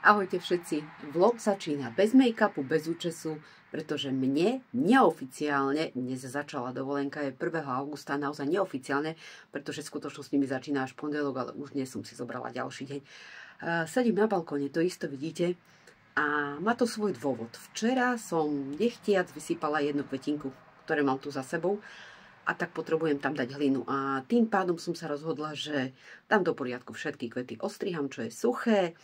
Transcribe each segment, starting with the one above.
Ahojte všetci, vlog začína bez make-upu, bez účesu, pretože mne neoficiálne, dnes začala dovolenka, je 1. augusta, naozaj neoficiálne, pretože v skutočnosti mi začína až pondelok, ale už dnes som si zobrala ďalší deň. Sedím na balkóne, to isto vidíte, a má to svoj dôvod. Včera som nechtiac vysypala jednu kvetinku, ktoré mám tu za sebou, a tak potrebujem tam dať hlinu. A tým pádom som sa rozhodla, že dám do poriadku všetky kvety, ostriham, čo je suché,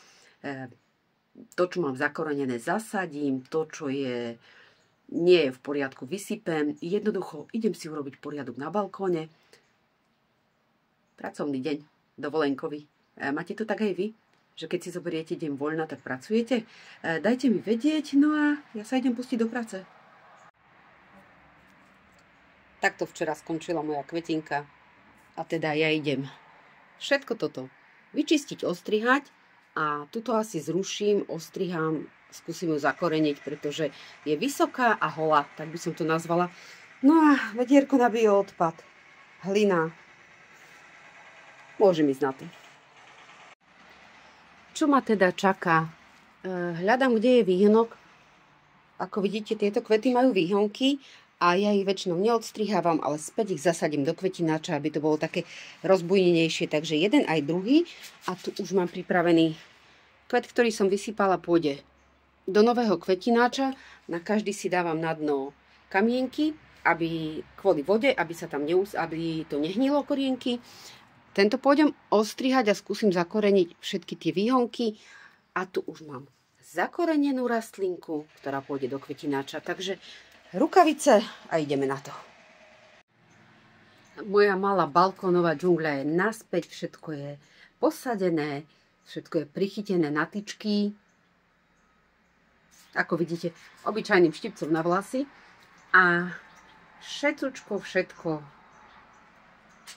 to, čo mám zakorenené, zasadím, to, čo nie je v poriadku, vysypem. Jednoducho idem si urobiť poriadok na balkóne. Pracovný deň, dovolenkový. Máte to tak aj vy? Že keď si zoberiete deň voľna, tak pracujete? Dajte mi vedieť, no a ja sa idem pustiť do práce. Takto včera skončila moja kvetinka. A teda ja idem všetko toto vyčistiť, ostrihať. A tuto asi zruším, ostrihám, skúsim ju zakoreniť, pretože je vysoká a holá, tak by som to nazvala. No a vedierko na bioodpad, hlina. Môžem ísť na to. Čo ma teda čaká? Hľadám, kde je výhnok. Ako vidíte, tieto kvety majú výhonky a ja ich väčšinou neodstrihávam, ale späť ich zasadím do kvetináča, aby to bolo také rozbujnenejšie. Takže jeden aj druhý. A tu už mám pripravený kvet, ktorý som vysypala, pôjde do nového kvetináča. Na každý si dávam na dno kamienky, aby kvôli vode, aby to nehnilo korienky. Tento pôjdem ostrihať a skúsim zakoreniť všetky tie výhonky. A tu už mám zakorenenú rastlinku, ktorá pôjde do kvetináča. Takže rukavice a ideme na to. Moja malá balkónová džungľa je naspäť, všetko je posadené, všetko je prichytené na tyčky. Ako vidíte, obyčajným štipcom na vlasy. A všetko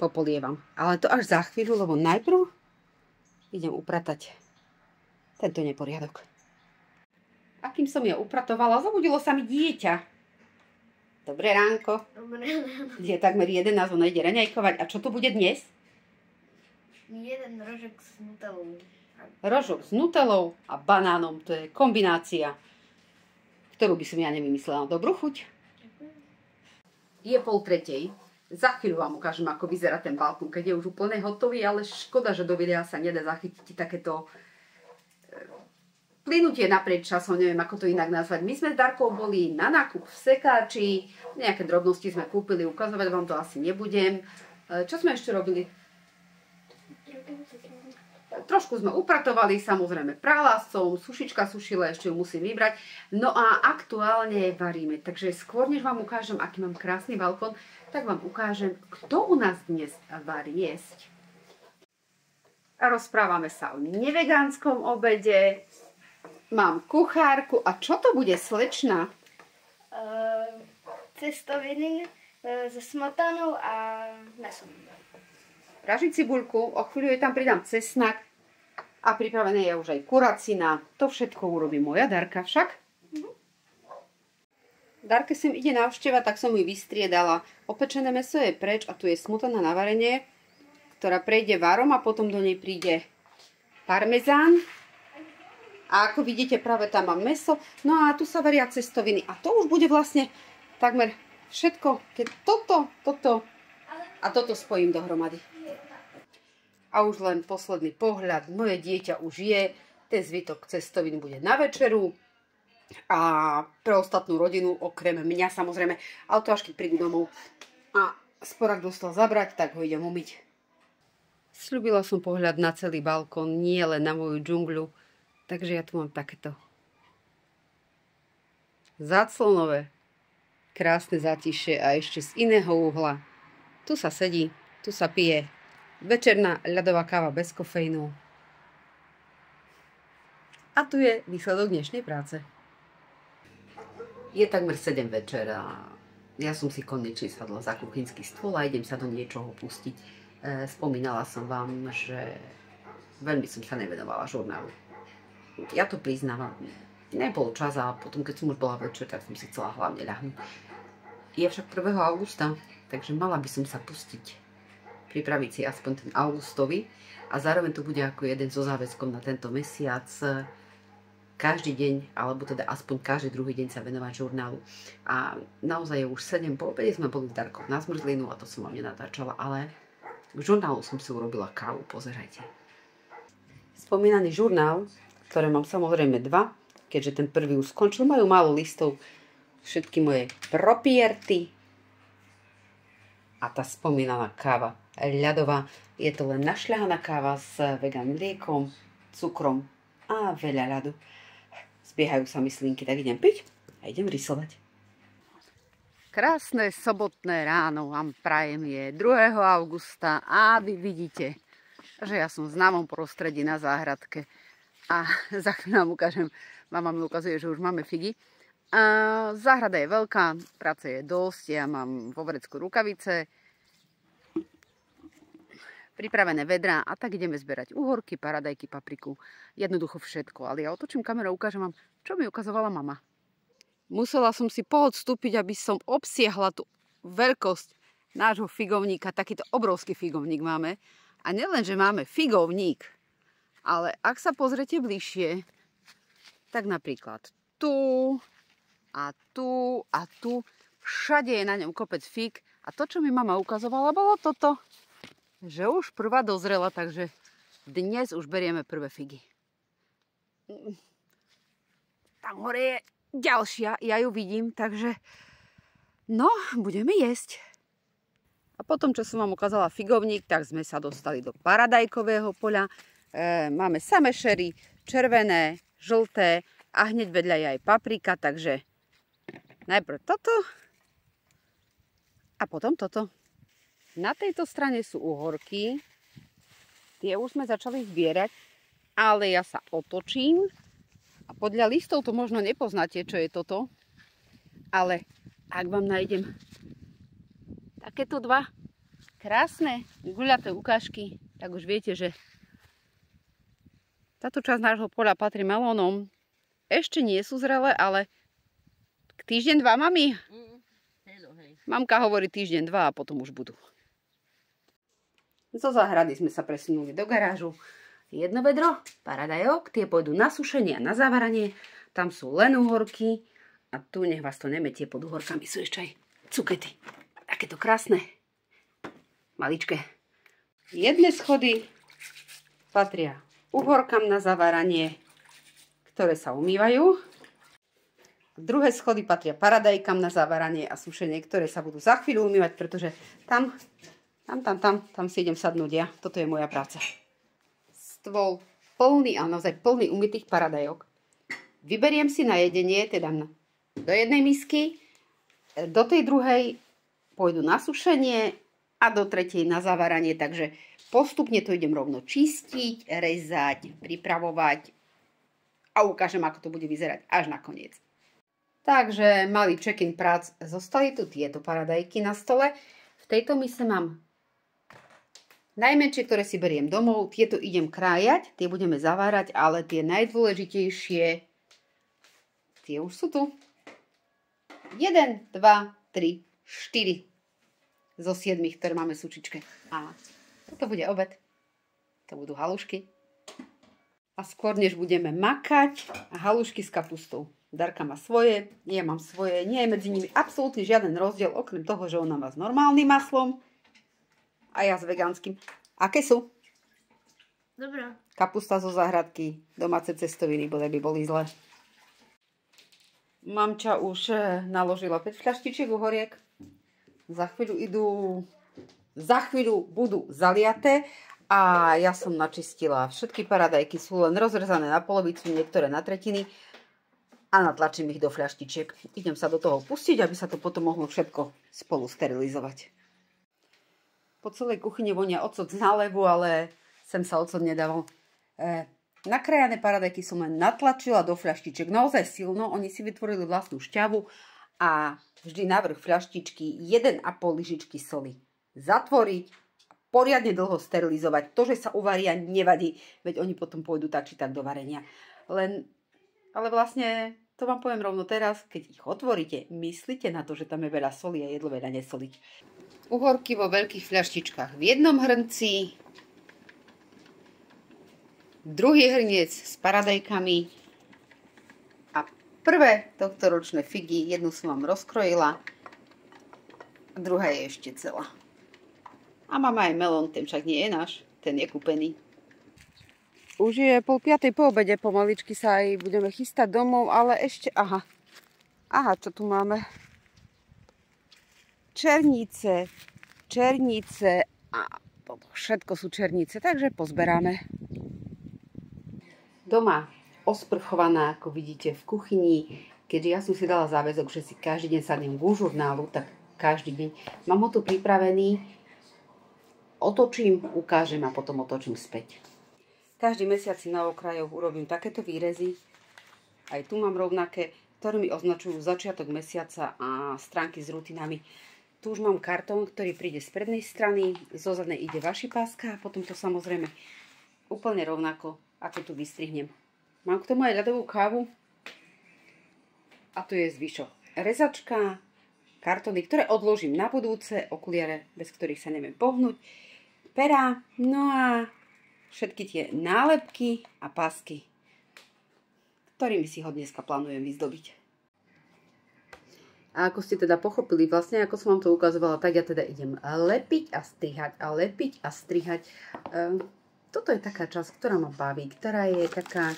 popolievam. Ale to až za chvíľu, lebo najprv idem upratať tento neporiadok. A kým som ja upratovala, zobudilo sa mi dieťa. Dobré ránko. Dobré ráno. Je takmer 11, ono ide raňajkovať. A čo to bude dnes? Jeden rožok s nutelou. Rožok s nutelou a banánom. To je kombinácia, ktorú by som ja nevymyslela. Dobrú chuť. Je 2:30. Za chvíľu vám ukážem, ako vyzerá ten balkón, keď je už úplne hotový, ale škoda, že do videa sa nedá zachytiť takéto plynutie naprieč časom, neviem, ako to inak nazvať. My sme s Darkou boli na nákup v sekáči, nejaké drobnosti sme kúpili, ukazovať vám to asi nebudem. Čo sme ešte robili? Trošku sme upratovali, samozrejme prala som, sušička sušila, ešte ju musím vybrať. No a aktuálne varíme, takže skôr než vám ukážem, aký mám krásny balkón, tak vám ukážem, kto u nás dnes varí jesť. A rozprávame sa o nevegánskom obede. Mám kuchárku. A čo to bude, slečna? Cestoviny so smotanou a mesom. Pražiť cibuľku, o chvíľu jej tam pridám cesnak a pripravené je už aj kuracina. To všetko urobí moja Darka však. Darke sem ide návšteva, tak som ju vystriedala. Opečené mäso je preč a tu je smotana na varenie, ktorá prejde varom a potom do nej príde parmezán. A ako vidíte, práve tam mám mäso. No a tu sa varia cestoviny. A to už bude vlastne takmer všetko, keď toto a toto spojím dohromady. A už len posledný pohľad. Moje dieťa už je. Ten zvytok cestovín bude na večeru. A pre ostatnú rodinu, okrem mňa samozrejme. Ale to až keď prídu domov. A sporák dostal zabrať, tak ho idem umyť. Sľúbila som pohľad na celý balkón, nie len na moju džungľu. Takže ja tu mám takéto záclonové, krásne zatišie a ešte z iného uhla. Tu sa sedí, tu sa pije večerná ľadová káva bez kofeínu. A tu je výsledok dnešnej práce. Je takmer 7 večer a ja som si konečne sadla za kuchynský stôl a idem sa do niečoho pustiť. Spomínala som vám, že veľmi som sa nevenovala žurnálu. Ja to priznávam, nebol čas a potom, keď som už bola večer, tak som si chcela hlavne ľahnúť. Je však 1. augusta, takže mala by som sa pustiť, pripraviť si aspoň ten augustový a zároveň to bude ako jeden zo záväzkov na tento mesiac každý deň, alebo teda aspoň každý druhý deň sa venovať žurnálu. A naozaj už 7 po obede sme boli s Darkou na zmrzlinu a to som vám nenatáčala, ale k žurnálu som si urobila kávu, pozerajte. Spomínaný žurnál, ktoré mám samozrejme 2, keďže ten prvý už skončil, majú málo listov, všetky moje propierty a tá spomínaná káva ľadová. Je to len našľahaná káva s vegan mliekom, cukrom a veľa ľadu. Zbiehajú sa mi slinky, tak idem piť a idem rysovať. Krásne sobotné ráno vám prajem, je 2. augusta a vy vidíte, že ja som v známom prostredí na záhradke a za chvíľu vám ukážem, mama mi ukazuje, že už máme figy. Záhrada je veľká, práce je dosť, ja mám vo vrecku rukavice, pripravené vedrá a tak ideme zberať uhorky, paradajky, papriku, jednoducho všetko. Ale ja otočím kameru a ukážem vám, čo mi ukazovala mama. Musela som si poodstúpiť, aby som obsiahla tú veľkosť nášho figovníka. Takýto obrovský figovník máme. A nielen, že máme figovník, ale ak sa pozrete bližšie, tak napríklad tu a tu a tu, všade je na ňom kopec fig. A to, čo mi mama ukazovala, bolo toto, že už prvá dozrela, takže dnes už berieme prvé figy. Tam hore je ďalšia, ja ju vidím, takže no, budeme jesť. A potom, čo som vám ukázala figovník, tak sme sa dostali do paradajkového poľa. Máme samé šery, červené, žlté a hneď vedľa je aj paprika, takže najprv toto a potom toto. Na tejto strane sú uhorky, tie už sme začali zbierať, ale ja sa otočím. A podľa listov to možno nepoznáte, čo je toto. Ale ak vám nájdem takéto 2 krásne guľaté ukážky, tak už viete, že táto časť nášho poľa patrí melónom. Ešte nie sú zrelé, ale týždeň 2, mami? Mamka hovorí týždeň 2 a potom už budú. Zo záhrady sme sa presunuli do garážu. Jedno vedro paradajok, tie pôjdu na sušenie a na zavaranie. Tam sú len uhorky a tu nech vás to nemetie, pod uhorkami sú ešte aj cukety. Takéto krásne, maličké. Jedné schody patria uhorkám na zavaranie, ktoré sa umývajú. Druhé schody patria paradajkám na zavaranie a sušenie, ktoré sa budú za chvíľu umývať, pretože tam si idem sadnúť ja. Toto je moja práca. Stôl plný, ale naozaj plný umytých paradajok. Vyberiem si na jedenie, teda do jednej misky, do tej druhej pôjdu na sušenie a do tretej na zavaranie, takže postupne to idem rovno čistiť, rezať, pripravovať a ukážem, ako to bude vyzerať až na koniec. Takže malý check-in prác, zostali tu tieto paradajky na stole. V tejto mise mám najmenšie, ktoré si beriem domov, tieto idem krájať, tie budeme zavárať, ale tie najdôležitejšie, tie už sú tu. 1, 2, 3, 4 zo 7, ktoré máme v sučičke. A toto bude obed. To budú halušky. A skôr, než budeme makať, halušky s kapustou. Darka má svoje, ja mám svoje, nie je medzi nimi absolútne žiaden rozdiel, okrem toho, že ona má s normálnym maslom a ja s vegánskym. Aké sú? Dobrá. Kapusta zo záhradky, domáce cestoviny, by boli zlé. Mamča už naložila 5 fľaštičiek uhoriek. Za chvíľu budú zaliaté a ja som načistila. Všetky paradajky sú len rozrezané na polovicu, niektoré na tretiny a natlačím ich do fľaštičiek. Idem sa do toho pustiť, aby sa to potom mohlo všetko spolu sterilizovať. Po celej kuchyni vonia ocot z nálevu, ale sem sa ocot nedával. Nakrájané paradajky som len natlačila do fľaštičiek naozaj silno. Oni si vytvorili vlastnú šťavu a vždy na vrch fľaštičky 1,5 lyžičky soli zatvoriť a poriadne dlho sterilizovať. To, že sa uvaria, nevadí, veď oni potom pôjdu tak či tak do varenia. Ale vlastne, to vám poviem rovno teraz, keď ich otvoríte, myslíte na to, že tam je veľa soli a jedlo veľa nesoliť. Uhorky vo veľkých fľaštičkách v jednom hrnci, druhý hrniec s paradajkami Prvé tohtoročné figy, jednu som vám rozkrojila, a druhá je ešte celá. A mám aj melón, ten však nie je náš, ten je kúpený. Už je 4:30 po obede, pomaličky sa aj budeme chystať domov, ale ešte, aha, čo tu máme? Černice a toto všetko sú černice, takže pozberáme. Doma osprchovaná, ako vidíte, v kuchyni, keďže ja som si dala záväzok, že si každý deň sadnem k žurnálu, tak každý deň mám ho tu pripravený, otočím, ukážem a potom otočím späť. Každý mesiac si na okrajoch urobím takéto výrezy, aj tu mám rovnaké, ktoré mi označujú začiatok mesiaca a stránky s rutinami. Tu už mám kartón, ktorý príde z prednej strany, zo zadnej ide vaši páska a potom to samozrejme úplne rovnako, ako tu vystrihnem. Mám k tomu aj ľadovú kávu a tu je zvyšok. Rezačka, kartóny, ktoré odložím na budúce, okuliare, bez ktorých sa neviem pohnúť, perá, no a všetky tie nálepky a pásky, ktorými si ho dneska plánujem vyzdobiť. A ako ste teda pochopili, vlastne ako som vám to ukazovala, tak ja teda idem lepiť a strihať a lepiť a strihať. Toto je taká časť, ktorá ma baví, ktorá je taká...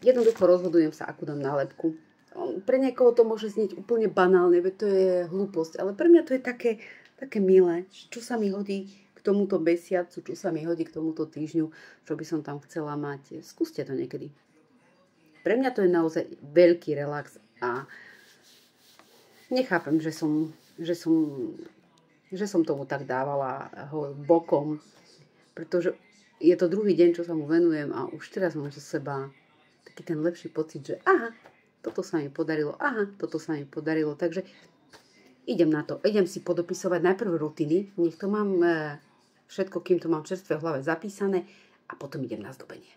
Jednoducho rozhodujem sa, akú dám nálepku. Pre niekoho to môže znieť úplne banálne, veď to je hlúposť, ale pre mňa to je také milé, čo sa mi hodí k tomuto mesiacu, čo sa mi hodí k tomuto týždňu, čo by som tam chcela mať. Skúste to niekedy. Pre mňa to je naozaj veľký relax a nechápem, že som tomu tak dávala bokom, pretože je to druhý deň, čo sa mu venujem a už teraz mám zo seba taký ten lepší pocit, že aha, toto sa mi podarilo, takže idem na to, idem si podopisovať najprv rutiny, nech to mám všetko, kým to mám čerstvé v hlave zapísané a potom idem na zdobenie.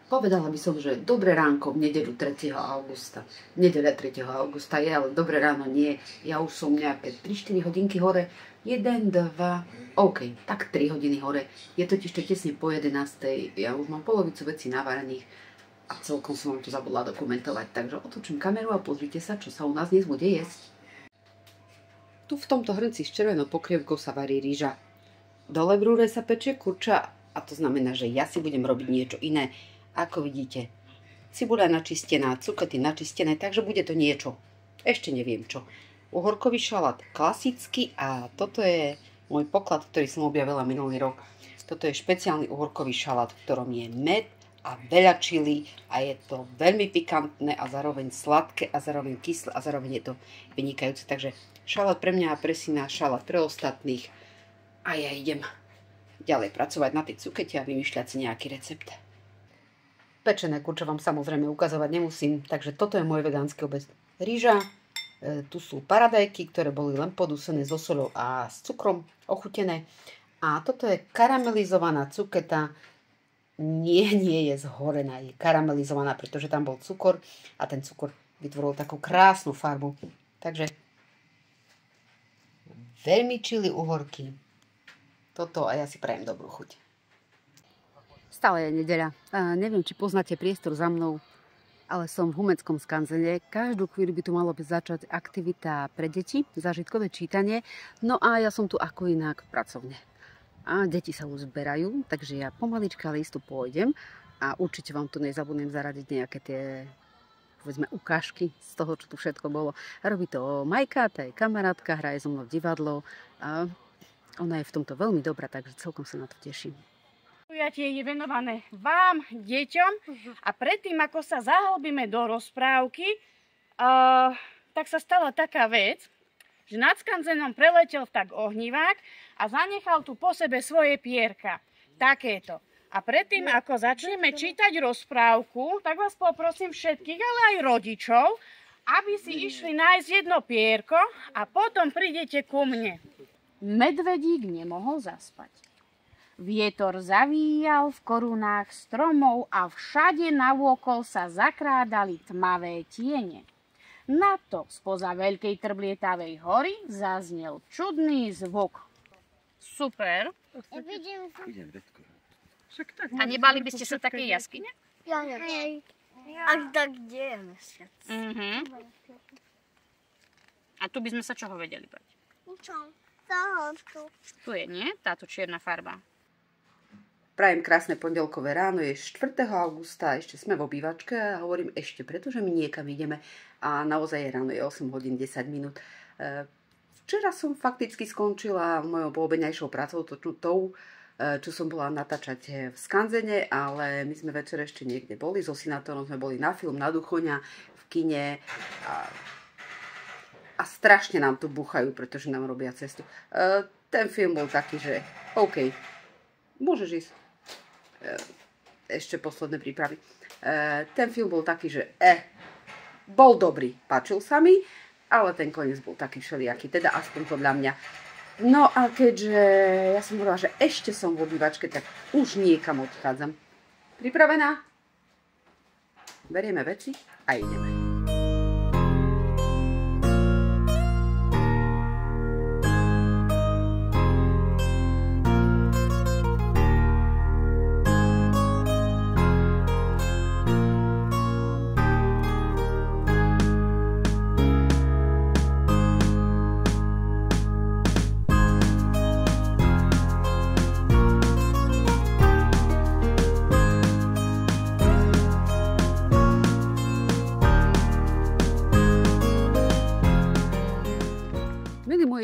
Povedala by som, že dobré ránko v nedeľu 3. augusta. Nedeľa 3. augusta je, ale dobré ráno nie. Ja už som nejaké 3-4 hodinky hore. 1, 2, OK, tak 3 hodiny hore. Je totiž to tesne po 11. Ja už mám polovicu vecí navarených a celkom som vám to zabudla dokumentovať. Takže otočím kameru a pozrite sa, čo sa u nás dnes bude jesť. Tu v tomto hrnci s červenou pokrievkou sa varí rýža. Dole v rúre sa pečie kurča a to znamená, že ja si budem robiť niečo iné. Ako vidíte, cibuľa načistená, cukety načistené, takže bude to niečo. Ešte neviem čo. Uhorkový šalát klasický a toto je môj poklad, ktorý som objavila minulý rok. Toto je špeciálny uhorkový šalát, v ktorom je med a veľa čili a je to veľmi pikantné a zároveň sladké a zároveň kyslé a zároveň je to vynikajúce. Takže šalát pre mňa a pre syna, šalát pre ostatných a ja idem ďalej pracovať na tej cukete a vymýšľať si nejaký recept. Pečené kurče vám samozrejme ukazovať nemusím, takže toto je môj vegánsky obed. Rýža, tu sú paradajky, ktoré boli len podúsené so soľou a s cukrom, ochutené. A toto je karamelizovaná cuketa. Nie je zhorená, je karamelizovaná, pretože tam bol cukor a ten cukor vytvoril takú krásnu farbu. Takže veľmi čili uhorky. Toto a ja si prajem dobrú chuť. Stále je nedeľa. Neviem, či poznáte priestor za mnou, ale som v Humeckom skanzene. Každú chvíľu by tu malo začať aktivita pre deti, zážitkové čítanie. No a ja som tu ako inak pracovne. A deti sa už zberajú, takže ja pomalička listu pôjdem a určite vám tu nezabudnem zaradiť nejaké tie, povedzme, ukážky z toho, čo tu všetko bolo. Robí to Majka, tá je kamarátka, hraje so mnou divadlo a ona je v tomto veľmi dobrá, takže celkom sa na to teším. Podujatie je venované vám, deťom a predtým, ako sa zahlbíme do rozprávky, tak sa stala taká vec, že nad skanzenom preletel tak ohnivák a zanechal tu po sebe svoje pierka. Takéto. A predtým, ako začneme čítať rozprávku, tak vás poprosím všetkých, ale aj rodičov, aby si išli nájsť jedno pierko a potom prídete ku mne. Medvedík nemohol zaspať. Vietor zavíjal v korunách stromov a všade navôkol sa zakrádali tmavé tiene. Na to spoza veľkej trblietavej hory zaznel čudný zvuk. Super. A nebali by ste sa také jaskyne? Ja nie. A kde je mesiac? A tu by sme sa čoho vedeli bať? Čo? Toho tu. Tu je, nie? Táto čierna farba. Prajem krásne pondelkové ráno, je 4. augusta, ešte sme v obývačke a hovorím ešte, pretože my niekam ideme a naozaj je ráno, je 8 hodín 10 minút. Včera som fakticky skončila mojou poobedňajšou prácou, čo som bola natáčať v Skanzene, ale my sme večer ešte niekde boli, so Sinátorom sme boli na film na Duchoňa v kine a strašne nám tu búchajú, pretože nám robia cestu. Ten film bol taký, že OK, môžeš ísť. Ešte posledné prípravy. Ten film bol taký, že bol dobrý, páčil sa mi, ale ten koniec bol taký všelijaký, teda aspoň podľa mňa. No a keďže ja som hovorila, že ešte som v obývačke, tak už niekam odchádzam. Pripravená? Berieme veci a ideme.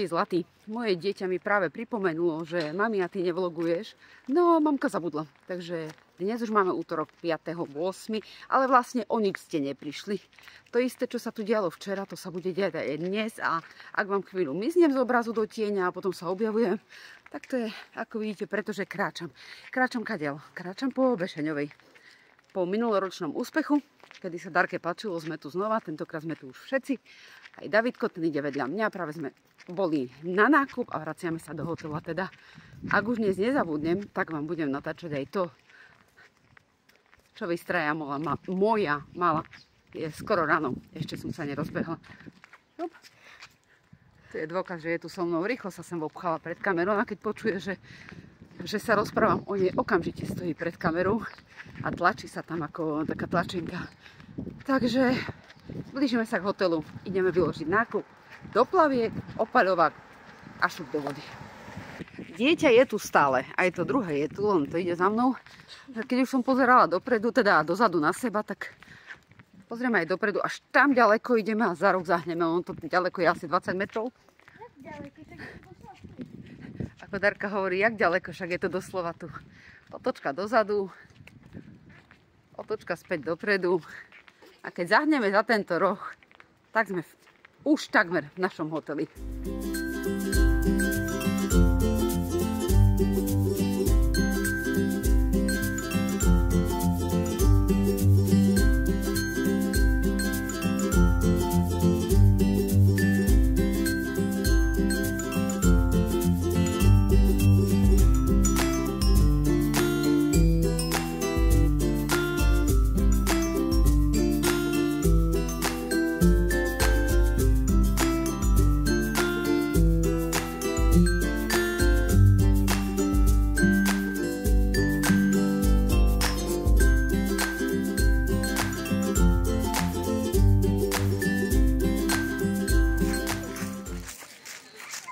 Zlatý, moje dieťa mi práve pripomenulo, že mami, a ty nevloguješ. No, mamka zabudla. Takže dnes už máme útorok 5.8., ale vlastne o nič ste neprišli. To isté, čo sa tu dialo včera, to sa bude diať aj dnes a ak vám chvíľu miznem z obrazu do tieňa a potom sa objavujem, tak to je, ako vidíte, pretože kráčam. Kráčam kadeľ? Kráčam po Bešeňovej. Po minuloročnom úspechu, kedy sa Darke páčilo, sme tu znova, tentokrát sme tu už všetci. Aj Davidko, ten ide vedľa mňa, práve sme boli na nákup a vraciame sa do hotela. Teda, ak už dnes nezabudnem, tak vám budem natáčať aj to, čo vystraja moja mala. Je skoro ráno, ešte som sa nerozbehla. Hop. To je dôkaz, že je tu so mnou. Rýchlo sa sem obchala pred kamerou a keď počuje, že sa rozprávam o nej, okamžite stojí pred kamerou a tlačí sa tam ako taká tlačenka. Takže blížime sa k hotelu, ideme vyložiť nákup do plaviek, opaľovák a šup do vody. Dieťa je tu stále, aj to druhé je tu, len to ide za mnou. Keď už som pozerala dopredu, teda dozadu na seba, tak pozrieme aj dopredu, až tam ďaleko ideme a za rok zahneme, on to ďaleko je asi 20 metrov. Ako Darka hovorí, jak ďaleko, však je to doslova tu. Otočka dozadu, otočka späť dopredu. A keď zahneme za tento roh, tak sme už takmer v našom hoteli.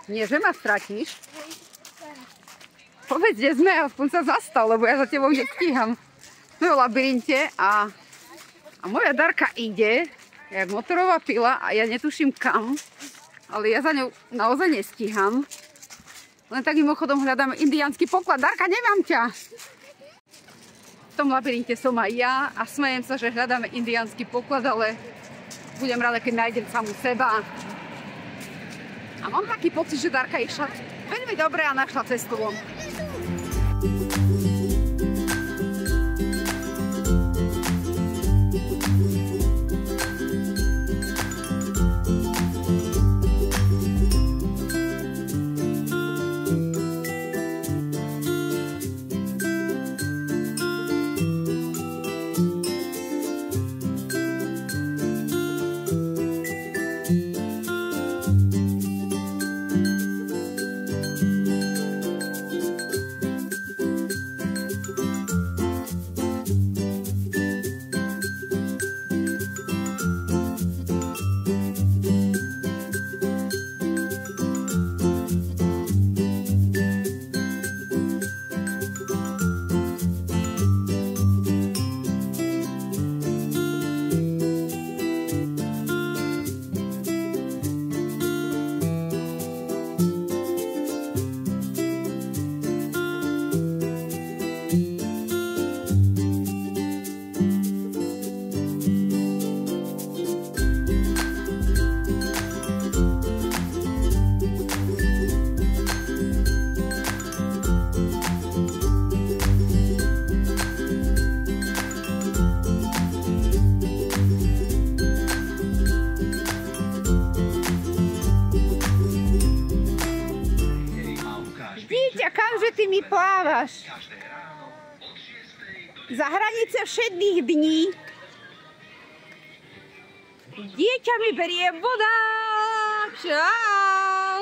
Nie, že ma stratíš? Povedz, kde sme, aspoň sa zastal, lebo ja za tebou nestíham. Sme v labyrinte a moja Darka ide, jak motorová pila a ja netuším kam, ale ja za ňou naozaj nestíham. Len tak mimochodom hľadáme indiánsky poklad. Darka, nemám ťa! V tom labyrinte som aj ja a smejem sa, že hľadáme indiánsky poklad, ale budem rada, keď nájdem samú seba. A mám taký pocit, že Darka išla veľmi dobre a našla cestu von. kamže ty mi plávaš? Za hranice všedných dní. Dieťa mi berie voda. Čau.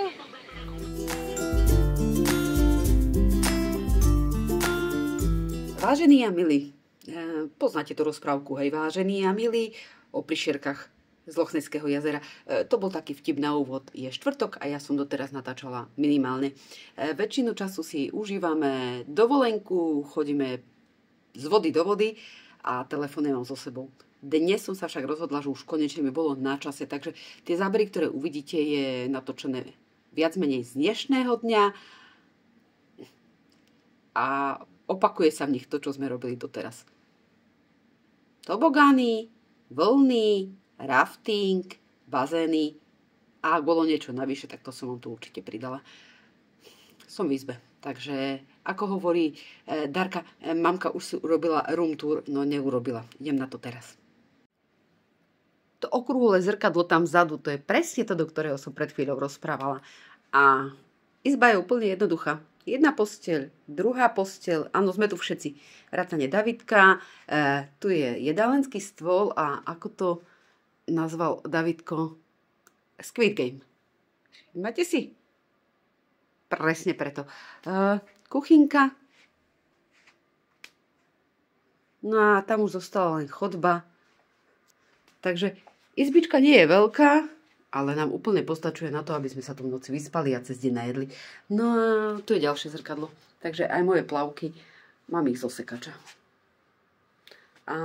Vážení a milí, poznáte tú rozprávku, hej, vážení a milí, o prišierkach z Lochneského jazera. To bol taký vtip na úvod. Je štvrtok a ja som doteraz natáčala minimálne. Väčšinu času si užívame dovolenku, chodíme z vody do vody a telefón mám so sebou. Dnes som sa však rozhodla, že už konečne mi bolo na čase, takže tie zábery, ktoré uvidíte, je natočené viac menej z dnešného dňa a opakuje sa v nich to, čo sme robili doteraz. Tobogány, vlny, rafting, bazény a ak bolo niečo navyše, tak to som vám tu určite pridala. Som v izbe, takže ako hovorí Darka, mamka už si urobila room tour, no neurobila. Idem na to teraz. To okrúhle zrkadlo tam vzadu, to je presne to, do ktorého som pred chvíľou rozprávala. A izba je úplne jednoduchá. Jedna posteľ, druhá posteľ, áno, sme tu všetci. Vrátane Davidka, tu je jedálenský stôl a ako to nazval Davidko? Squid Game. Máte si? Presne preto. Kuchynka. No a tam už zostala len chodba. Takže izbička nie je veľká, ale nám úplne postačuje na to, aby sme sa tu v noci vyspali a cez deň najedli. No a tu je ďalšie zrkadlo. Takže aj moje plavky, mám ich zo sekača. A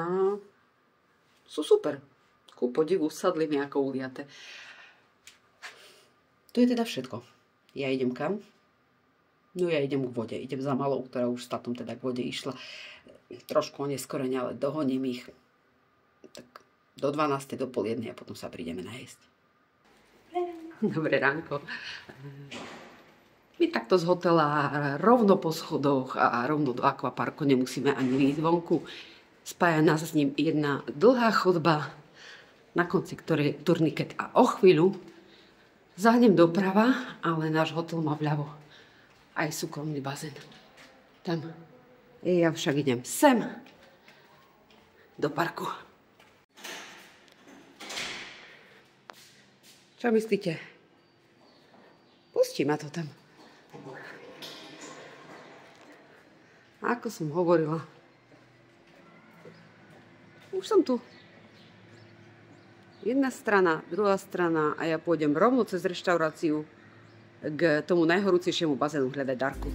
sú super. Ku podivu sadli mi ako uliate. To je teda všetko. Ja idem kam? No ja idem k vode. Idem za malou, ktorá už s tatom teda k vode išla. Trošku oneskorene, ale dohoním ich. Tak do 12. do pol 1 a potom sa prídeme najesť. Dobré ránko. My takto z hotela rovno po schodoch a rovno do akvaparku nemusíme ani výjsť vonku. Spája nás s ním jedna dlhá chodba, na konci ktorej je turniket a o chvíľu zahnem doprava, ale náš hotel má vľavo aj súkromný bazén. Tam. Ja však idem sem do parku. Čo myslíte? Pustí ma to tam. Ako som hovorila. Už som tu. Jedna strana, druhá strana a ja pôjdem rovno cez reštauráciu k tomu najhorúcejšiemu bazénu hľadať Darku.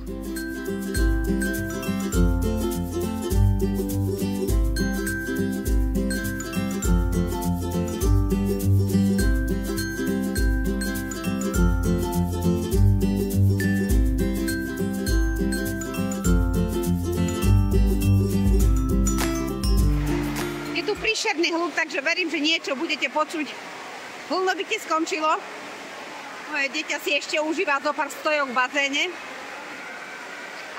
Príšerný hluk, takže verím, že niečo budete počuť. Vlnovite skončilo. Moje dieťa si ešte užíva zo pár stojok v bazéne.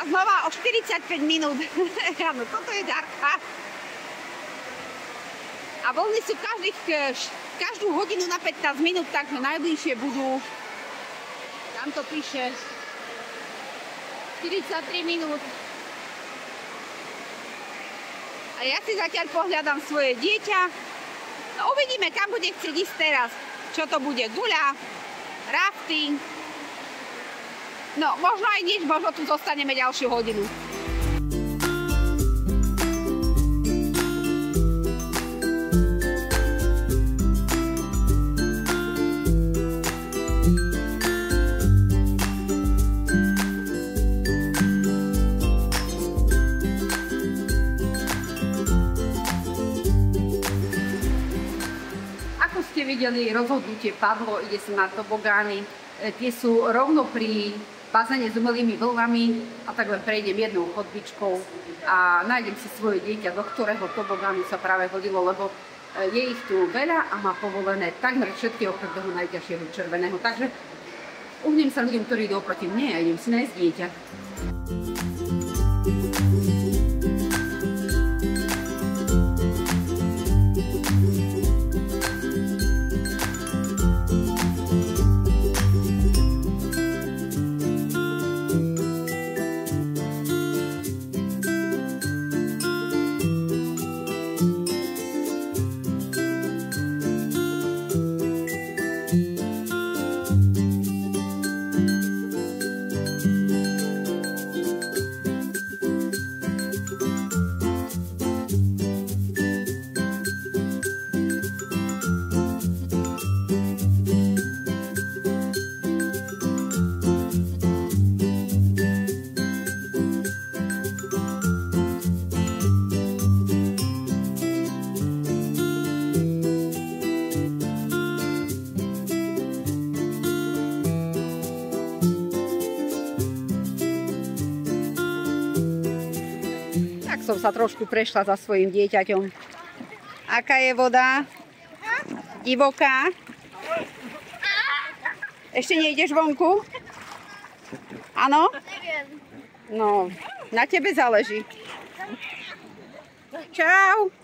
A znova o 45 minút. Áno, toto je Darka. A vlny sú každú hodinu na 15 minút, takže najbližšie budú, tam to píše, 43 minút. A ja si zatiaľ pohľadám svoje dieťa. No uvidíme, kam bude chcieť ísť teraz. Čo to bude? Guľa, rafting. No možno aj nič, možno tu zostaneme ďalšiu hodinu. Videli, rozhodnutie padlo, ide sa na tobogány. Tie sú rovno pri bazéne s umelými vlnami a tak len prejdem jednou chodbičkou a nájdem si svoje dieťa, do ktorého tobogánu sa práve hodilo, lebo je ich tu veľa a má povolené takmer všetky okrem toho najťažšieho červeného. Takže uhnem sa ľuďom, ktorí idú oproti mne a idem si nájsť dieťa. som sa trošku prešla za svojim dieťaťom. Aká je voda? Divoká? Ešte nejdeš vonku? Áno? No, na tebe záleží. Čau!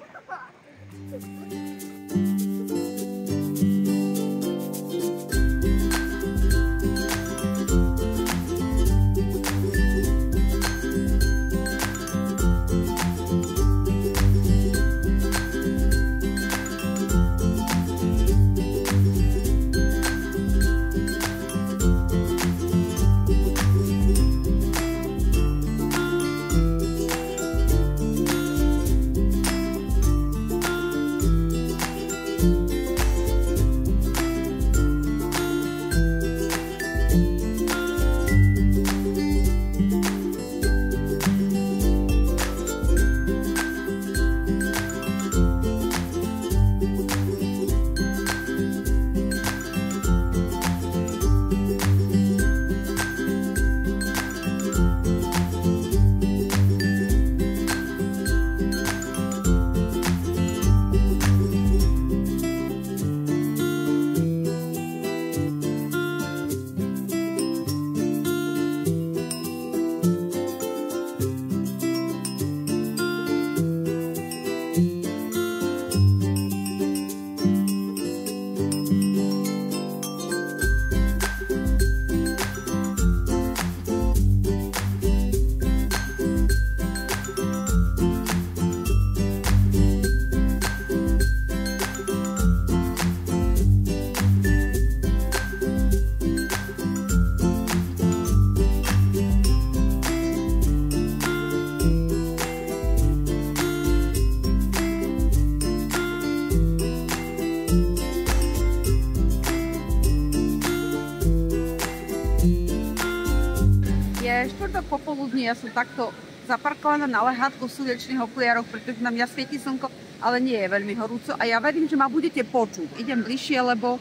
Štvrtok popoludní, ja som takto zaparkovaná na lehátku v slnečných okuliaroch, pretože na mňa svieti slnko, ale nie je veľmi horúco a ja verím, že ma budete počuť. Idem bližšie, lebo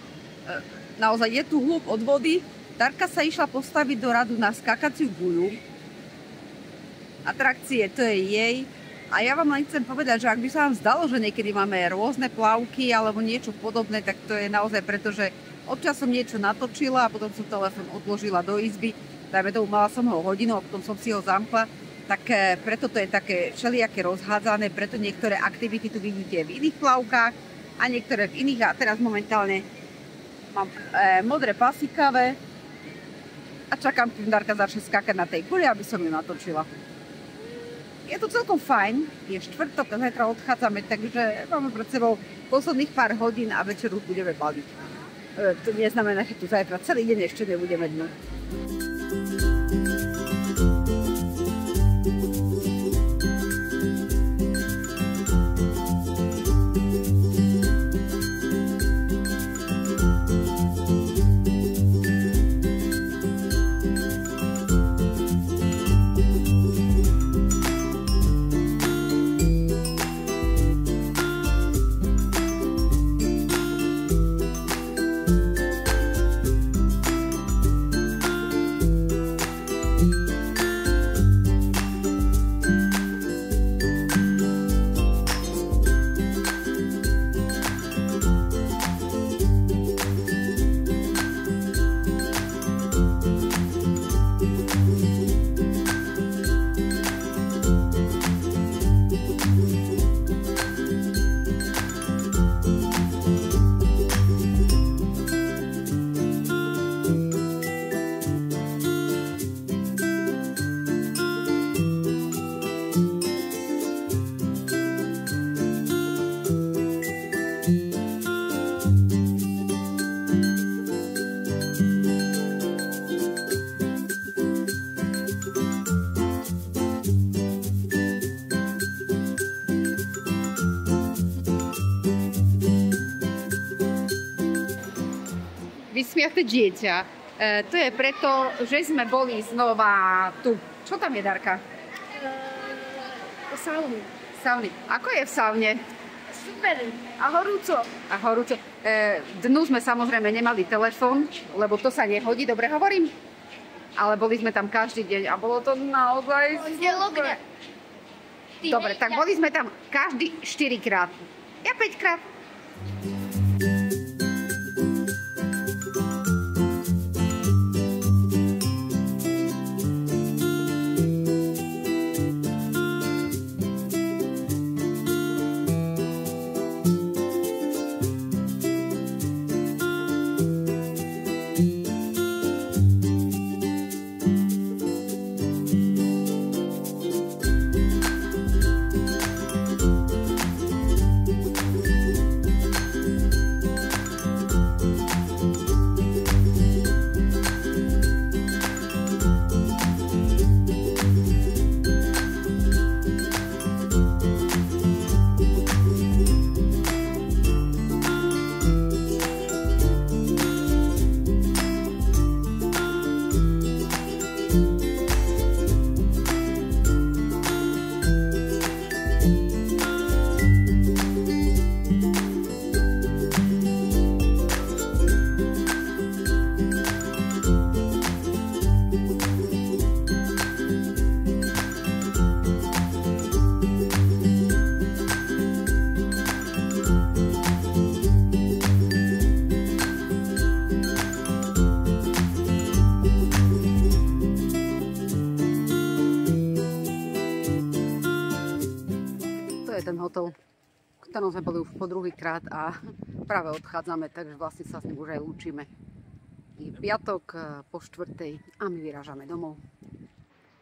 naozaj je tu hluk od vody. Darka sa išla postaviť do radu na skákaciu guľu. Atrakcie, to je jej. A ja vám len chcem povedať, že ak by sa vám zdalo, že niekedy máme rôzne plavky alebo niečo podobné, tak to je naozaj preto, že občas som niečo natočila a potom som telefón odložila do izby. Dajme tomu, mala som ho hodinu a potom som si ho zamkla, tak preto to je také všelijaké rozhádzané, preto niektoré aktivity tu vidíte v iných plavkách a niektoré v iných. A teraz momentálne mám modré pasíkavé a čakám, kým Darka začne skákať na tej guli, aby som ju natočila. Je to celkom fajn, je štvrtok a zajtra odchádzame, takže máme pred sebou posledných pár hodín a večer už budeme baliť. To neznamená, že tu zajtra celý deň ešte nebudeme dnu. Vysmiate dieťa. To je preto, že sme boli znova tu. Čo tam je, Darka? Sauny. Sauny. Ako je v saune? Super. A horúco. A horúco. Dnu sme samozrejme nemali telefón, lebo to sa nehodí. Dobre hovorím? Ale boli sme tam každý deň a bolo to naozaj super. Dobre, tak boli sme tam každý 4 krát. Ja 5 krát. Ten hotel, v ktorom sme boli už po druhýkrát a práve odchádzame, takže vlastne sa s ním už aj lúčime. Je piatok po 4:00 a my vyrážame domov.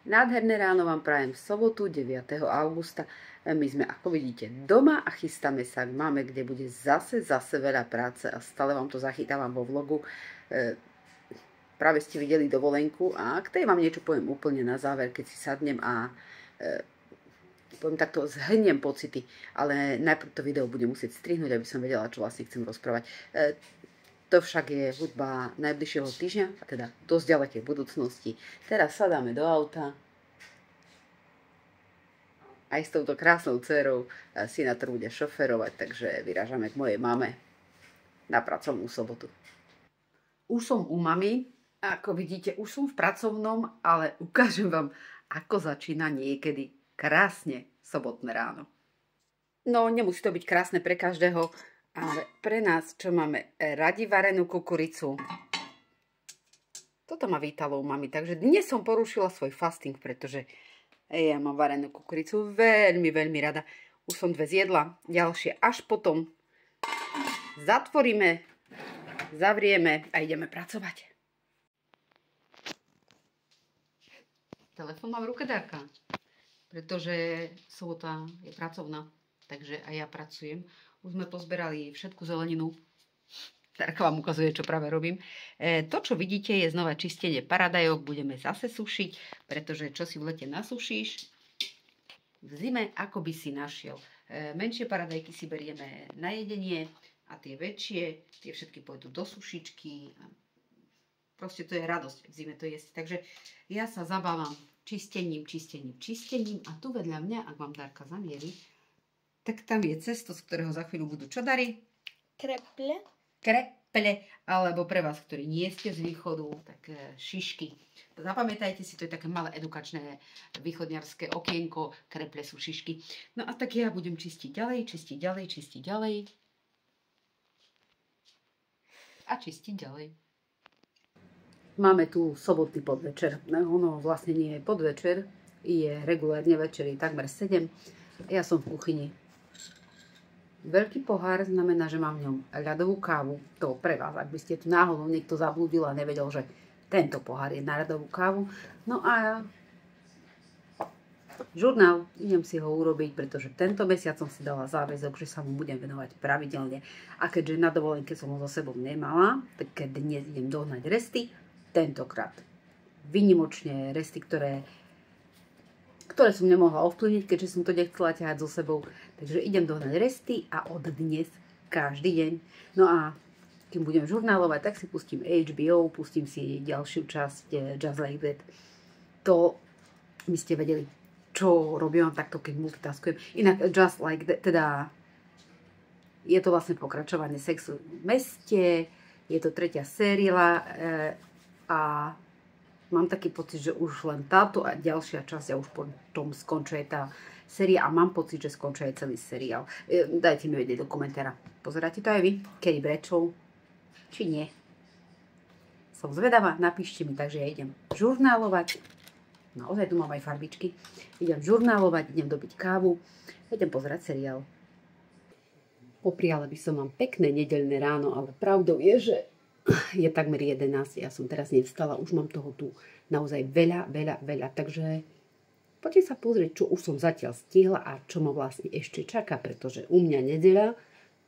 Nádherné ráno vám prajem v sobotu 9. augusta. My sme, ako vidíte, doma a chystáme sa k máme, kde bude zase veľa práce a stále vám to zachytávam vo vlogu. Práve ste videli dovolenku a k tej vám niečo poviem úplne na záver, keď si sadnem a poviem takto, zhrniem pocity, ale najprv to video budem musieť strihnúť, aby som vedela, čo vlastne chcem rozprávať. To však je hudba najbližšieho týždňa, a teda dosť ďalekej budúcnosti. Teraz sadáme do auta. Aj s touto krásnou dcerou si na to bude šoferovať, takže vyrážame k mojej mame na pracovnú sobotu. Už som u mami, ako vidíte, už som v pracovnom, ale ukážem vám, ako začína niekedy krásne sobotné ráno. No, nemusí to byť krásne pre každého, ale pre nás, čo máme radi varenú kukuricu, toto ma vítalo u mami, takže dnes som porušila svoj fasting, pretože ja mám varenú kukuricu veľmi rada. Už som 2 zjedla, ďalšie až potom zatvoríme, zavrieme a ideme pracovať. Telefón mám v ruke, Darka, pretože sobota je pracovná, takže aj ja pracujem. Už sme pozberali všetku zeleninu. Darka vám ukazuje, čo práve robím. To, čo vidíte, je znova čistenie paradajok. Budeme zase sušiť, pretože čo si v lete nasušíš, v zime ako by si našiel. Menšie paradajky si berieme na jedenie a tie väčšie, tie všetky pôjdu do sušičky. Proste to je radosť v zime to jesť. Takže ja sa zabávam čistením a tu vedľa mňa, ak vám Darka zamierí, tak tam je cesto, z ktorého za chvíľu budú čo dary? Kreple. Kreple, alebo pre vás, ktorí nie ste z východu, tak šišky. Zapamätajte si, to je také malé edukačné východňarské okienko, kreple sú šišky. No a tak ja budem čistiť ďalej a čistiť ďalej. Máme tu sobotný podvečer. Ono vlastne nie je podvečer, je regulárne večer, je takmer 7. Ja som v kuchyni. Veľký pohár znamená, že mám v ňom ľadovú kávu. To pre vás, ak by ste tu náhodou niekto zablúdil a nevedel, že tento pohár je na ľadovú kávu. No a žurnál, idem si ho urobiť, pretože tento mesiac som si dala záväzok, že sa mu budem venovať pravidelne. A keďže na dovolenke som ho so sebou nemala, tak dnes idem dohnať resty. Tentokrát výnimočne resty, ktoré som nemohla ovplyvniť, keďže som to nechcela ťahať so sebou. Takže idem dohnať resty a od dnes každý deň. No a keď budem žurnálovať, tak si pustím HBO, pustím si ďalšiu časť Just Like That. To by ste vedeli, čo robím takto, keď multitaskujem. Inak Just Like That, teda je to vlastne pokračovanie Sexu v meste, je to 3. séria a mám taký pocit, že už len táto a ďalšia časť a už potom skončuje tá seriál a mám pocit, že skončí aj celý seriál. Dajte mi vedieť do komentára. Pozeráte to aj vy? Carrie Bradshaw? Či nie? Som zvedavá, napíšte mi, takže ja idem žurnálovať. Naozaj tu mám aj farbičky. Idem žurnálovať, idem dobiť kávu, idem pozerať seriál. Popriala by som vám pekné nedeľné ráno, ale pravdou je, že je takmer 11. Ja som teraz nevstala, už mám toho tu naozaj veľa. Takže poďte sa pozrieť, čo už som zatiaľ stihla a čo ma vlastne ešte čaká, pretože u mňa nedeľa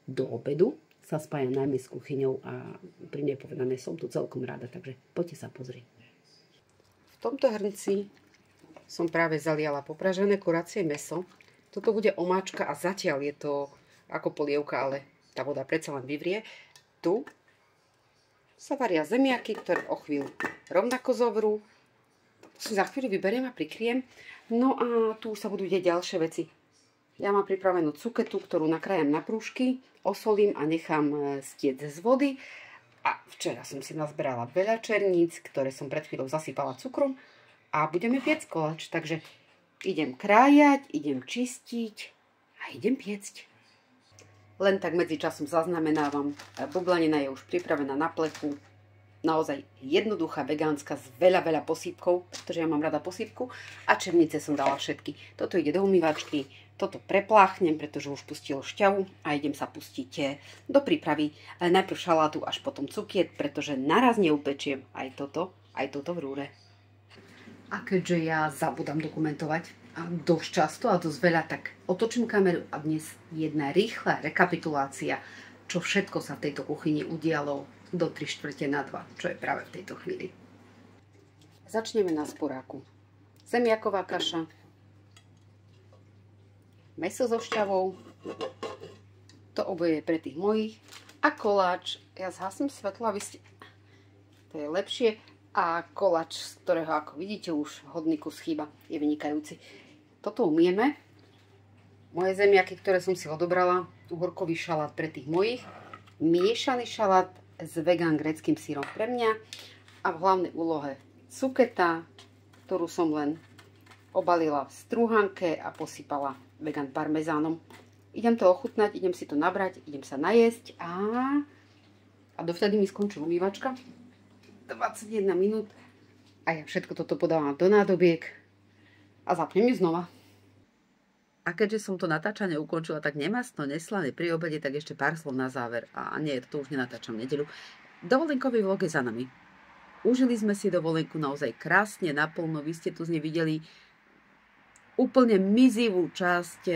do obedu sa spája najmä s kuchyňou a pri nej povedané som tu celkom rada, takže poďte sa pozrieť. V tomto hrnci som práve zaliala popražené kuracie mäso. Toto bude omáčka a zatiaľ je to ako polievka, ale tá voda predsa len vyvrie. Tu sa varia zemiaky, ktoré o chvíľu rovnako zovrú. Si za chvíľu vyberiem a prikriem. No a tu sa budú deť ďalšie veci. Ja mám pripravenú cuketu, ktorú nakrájam na prúžky, osolím a nechám stieť z vody. A včera som si nazberala veľa černíc, ktoré som pred chvíľou zasypala cukrom a budeme piecť koláč. Takže idem krájať, idem čistiť a idem piecť. Len tak medzičasom zaznamenávam, bublanina je už pripravená na plechu. Naozaj jednoduchá, vegánska, s veľa posypkou, pretože ja mám rada posypku. A černice som dala všetky. Toto ide do umývačky, toto prepláchnem, pretože už pustilo šťavu a idem sa pustiť do prípravy. Najprv šalátu, až potom cukiet, pretože naraz neupečiem aj toto v rúre. A keďže ja zabudám dokumentovať dosť často a dosť veľa, tak otočím kameru a dnes jedna rýchla rekapitulácia, čo všetko sa v tejto kuchyni udialo do 3/4 na 2, čo je práve v tejto chvíli. Začneme na sporáku. Zemiaková kaša, mäso so šťavou, to oboje je pre tých mojich, a koláč. Ja zhasím svetlo, aby ste... To je lepšie. A koláč, z ktorého, ako vidíte, už hodný kus chýba, je vynikajúci. Toto umieme. Moje zemiaky, ktoré som si odobrala, uhorkový šalát pre tých mojich, miešaný šalát s vegan gréckym syrom pre mňa a v hlavnej úlohe cuketa, ktorú som len obalila v strúhanke a posypala vegan parmezánom. Idem to ochutnať, idem si to nabrať, idem sa najesť a dovtedy mi skončí umývačka. 21 minút a ja všetko toto podávam do nádobiek a zapnem ju znova. A keďže som to natáčanie ukončila tak nemastno, neslané pri obede, tak ešte pár slov na záver. A nie, toto už nenatáčam v nedeľu. Dovolenkový vlog je za nami. Užili sme si dovolenku naozaj krásne, naplno. Vy ste tu z nej videli úplne mizivú časť,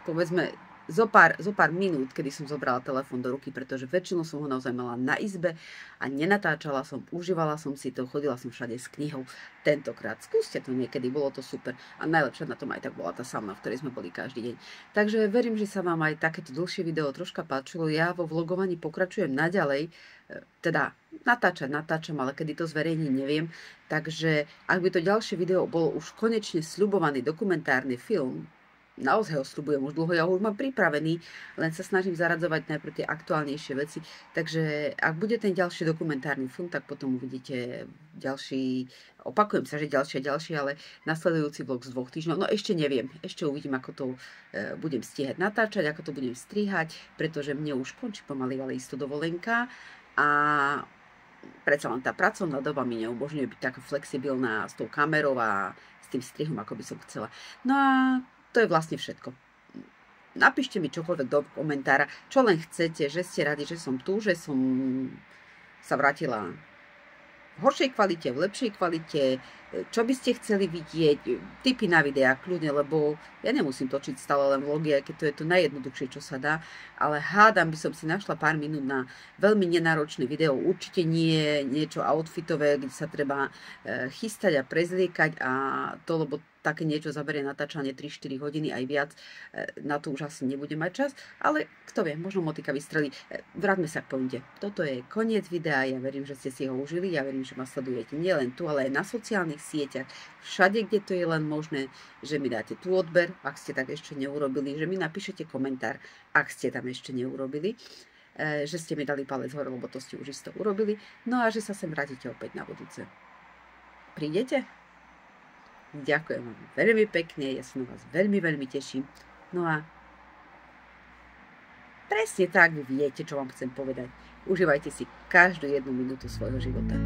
povedzme, zo pár minút, kedy som zobrala telefón do ruky, pretože väčšinu som ho naozaj mala na izbe a nenatáčala som, užívala som si to, chodila som všade s knihou. Tentokrát skúste to niekedy, bolo to super a najlepšia na tom aj tak bola tá sauna, v ktorej sme boli každý deň. Takže verím, že sa vám aj takéto dlhšie video troška páčilo. Ja vo vlogovaní pokračujem naďalej, teda natáčam, ale kedy to zverejním, neviem. Takže ak by to ďalšie video bolo už konečne sľubovaný dokumentárny film, naozaj ho sľubujem už dlho, ja ho už mám pripravený, len sa snažím zaradzovať najprv tie aktuálnejšie veci. Takže ak bude ten ďalší dokumentárny film, tak potom uvidíte ďalší, opakujem sa, že ďalší, ale nasledujúci vlog z 2 týždňov. No ešte neviem, ešte uvidím, ako to budem stíhať natáčať, ako to budem strihať, pretože mne už končí pomaly, ale isto dovolenka a predsa len tá pracovná doba mi neumožňuje byť taká flexibilná s tou kamerou a s tým strihom, ako by som chcela. No a to je vlastne všetko. Napíšte mi čokoľvek do komentára, čo len chcete, že ste radi, že som tu, že som sa vrátila v horšej kvalite, v lepšej kvalite, čo by ste chceli vidieť, tipy na videá, kľudne, lebo ja nemusím točiť stále len vlogy, aj keď to je to najjednoduchšie, čo sa dá, ale hádam by som si našla pár minút na veľmi nenáročné video, určite nie niečo outfitové, kde sa treba chystať a prezliekať a to, lebo také niečo zaberie natáčanie 3-4 hodiny aj viac, na to už asi nebude mať čas, ale kto vie, možno motika vystrelí. Vráťme sa k pointe. Toto je koniec videa, ja verím, že ste si ho užili, ja verím, že ma sledujete nielen tu, ale aj na sociálnych sieťach, všade, kde to je len možné, že mi dáte tu odber, ak ste tak ešte neurobili, že mi napíšete komentár, ak ste tam ešte neurobili, že ste mi dali palec hore, lebo to ste už isto urobili, no a že sa sem vrátite opäť na budúce. Prídete? Ďakujem vám veľmi pekne, ja sa na vás veľmi, veľmi teším. No a presne tak vy viete, čo vám chcem povedať. Užívajte si každú jednu minútu svojho života.